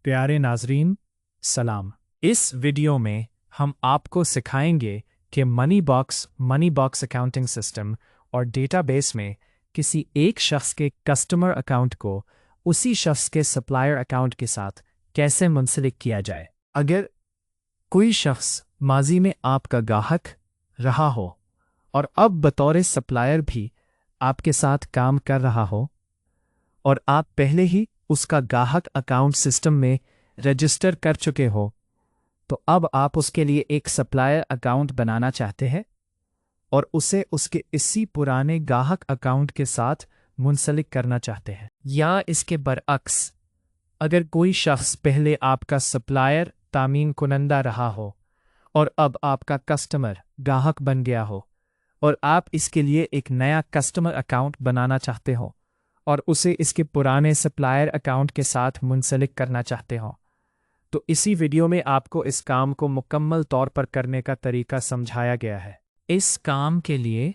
प्यारे नाजरीन, सलाम। इस वीडियो में हम आपको सिखाएंगे कि मनी बॉक्स अकाउंटिंग सिस्टम और डेटाबेस में किसी एक शख्स के कस्टमर अकाउंट को उसी शख्स के सप्लायर अकाउंट के साथ कैसे मुंसलिक किया जाए। अगर कोई शख्स माजी में आपका गाहक रहा हो और अब बतौर सप्लायर भी आपके साथ काम कर रहा हो और आप पहले ही उसका गाहक अकाउंट सिस्टम में रजिस्टर कर चुके हो, तो अब आप उसके लिए एक सप्लायर अकाउंट बनाना चाहते हैं और उसे उसके इसी पुराने गाहक अकाउंट के साथ मुंसलिक करना चाहते हैं। या इसके बरअक्स, अगर कोई शख्स पहले आपका सप्लायर तामीन कुनंदा रहा हो और अब आपका कस्टमर गाहक बन गया हो और आप इसके लिए एक नया कस्टमर अकाउंट बनाना चाहते हो और उसे इसके पुराने सप्लायर अकाउंट के साथ मुंसलिक करना चाहते हो, तो इसी वीडियो में आपको इस काम को मुकम्मल तौर पर करने का तरीका समझाया गया है। इस काम के लिए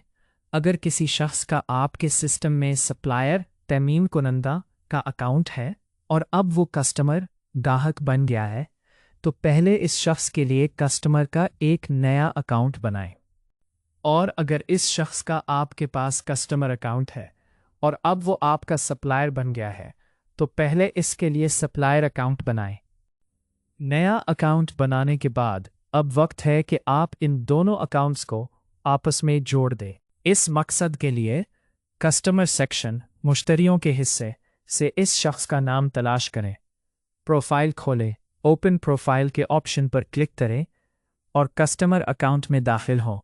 अगर किसी शख्स का आपके सिस्टम में सप्लायर तमीम कुनंदा का अकाउंट है और अब वो कस्टमर गाहक बन गया है, तो पहले इस शख्स के लिए कस्टमर का एक नया अकाउंट बनाएं। और अगर इस शख्स का आपके पास कस्टमर अकाउंट है और अब वो आपका सप्लायर बन गया है, तो पहले इसके लिए सप्लायर अकाउंट बनाएं। नया अकाउंट बनाने के बाद अब वक्त है कि आप इन दोनों अकाउंट्स को आपस में जोड़ दें। इस मकसद के लिए कस्टमर सेक्शन मुश्तरियों के हिस्से से इस शख्स का नाम तलाश करें, प्रोफाइल खोलें, ओपन प्रोफाइल के ऑप्शन पर क्लिक करें और कस्टमर अकाउंट में दाखिल हों।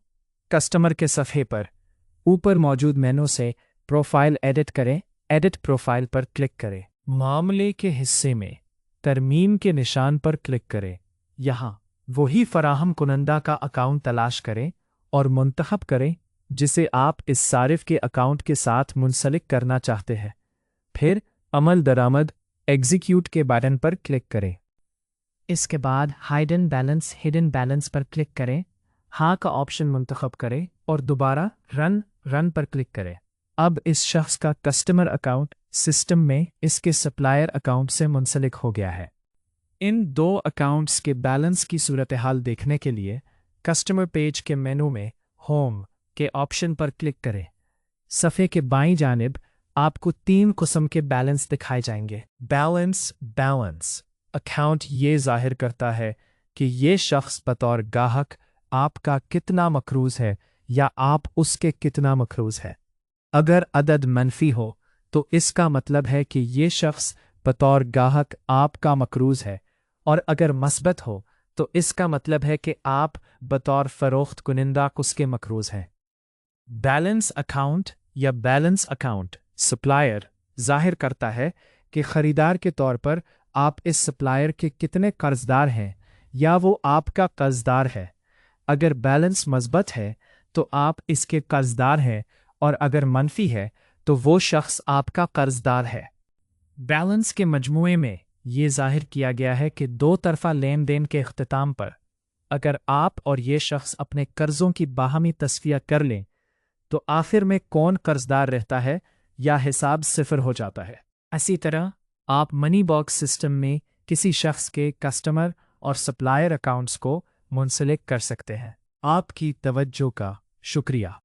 कस्टमर के सफ़े पर ऊपर मौजूद मेनू से प्रोफाइल एडिट करें, एडिट प्रोफाइल पर क्लिक करें। मामले के हिस्से में तरमीम के निशान पर क्लिक करें। यहाँ वही फराहम कुनंदा का अकाउंट तलाश करें और मुंतखब करें जिसे आप इस सारिफ के अकाउंट के साथ मुंसलिक करना चाहते हैं। फिर अमल दरामद एग्जीक्यूट के बटन पर क्लिक करें। इसके बाद हिडन बैलेंस पर क्लिक करें, हाँ का ऑप्शन मुंतखब करें और दोबारा रन पर क्लिक करें। अब इस शख्स का कस्टमर अकाउंट सिस्टम में इसके सप्लायर अकाउंट से मुंसलिक हो गया है। इन दो अकाउंट्स के बैलेंस की सूरत हाल देखने के लिए कस्टमर पेज के मेनू में होम के ऑप्शन पर क्लिक करें। सफ़े के बाईं जानिब आपको 3 किस्म के बैलेंस दिखाए जाएंगे। बैलेंस अकाउंट ये जाहिर करता है कि ये शख्स बतौर गाहक आपका कितना मकरूज है या आप उसके कितना मकरूज है। अगर अदद मनफी हो तो इसका मतलब है कि ये शख्स बतौर गाहक आपका मकरूज है, और अगर मस्बत हो तो इसका मतलब है कि आप बतौर फरोख्त कुनिंदा उसके मकरूज हैं। बैलेंस अकाउंट या बैलेंस अकाउंट सप्लायर जाहिर करता है कि खरीदार के तौर पर आप इस सप्लायर के कितने कर्जदार हैं या वो आपका कर्जदार है। अगर बैलेंस मस्बत है तो आप इसके कर्जदार हैं और अगर मनफी है तो वो शख्स आपका कर्जदार है। बैलेंस के मजमूए में ये जाहिर किया गया है कि दो तरफा लेन देन के इख्तिताम पर अगर आप और ये शख्स अपने कर्जों की बाहमी तस्फिया कर लें तो आखिर में कौन कर्जदार रहता है या हिसाब सिफर हो जाता है। इसी तरह आप मनी बॉक्स सिस्टम में किसी शख्स के कस्टमर और सप्लायर अकाउंट्स को मुंसलिक कर सकते हैं। आपकी तवज्जो का शुक्रिया।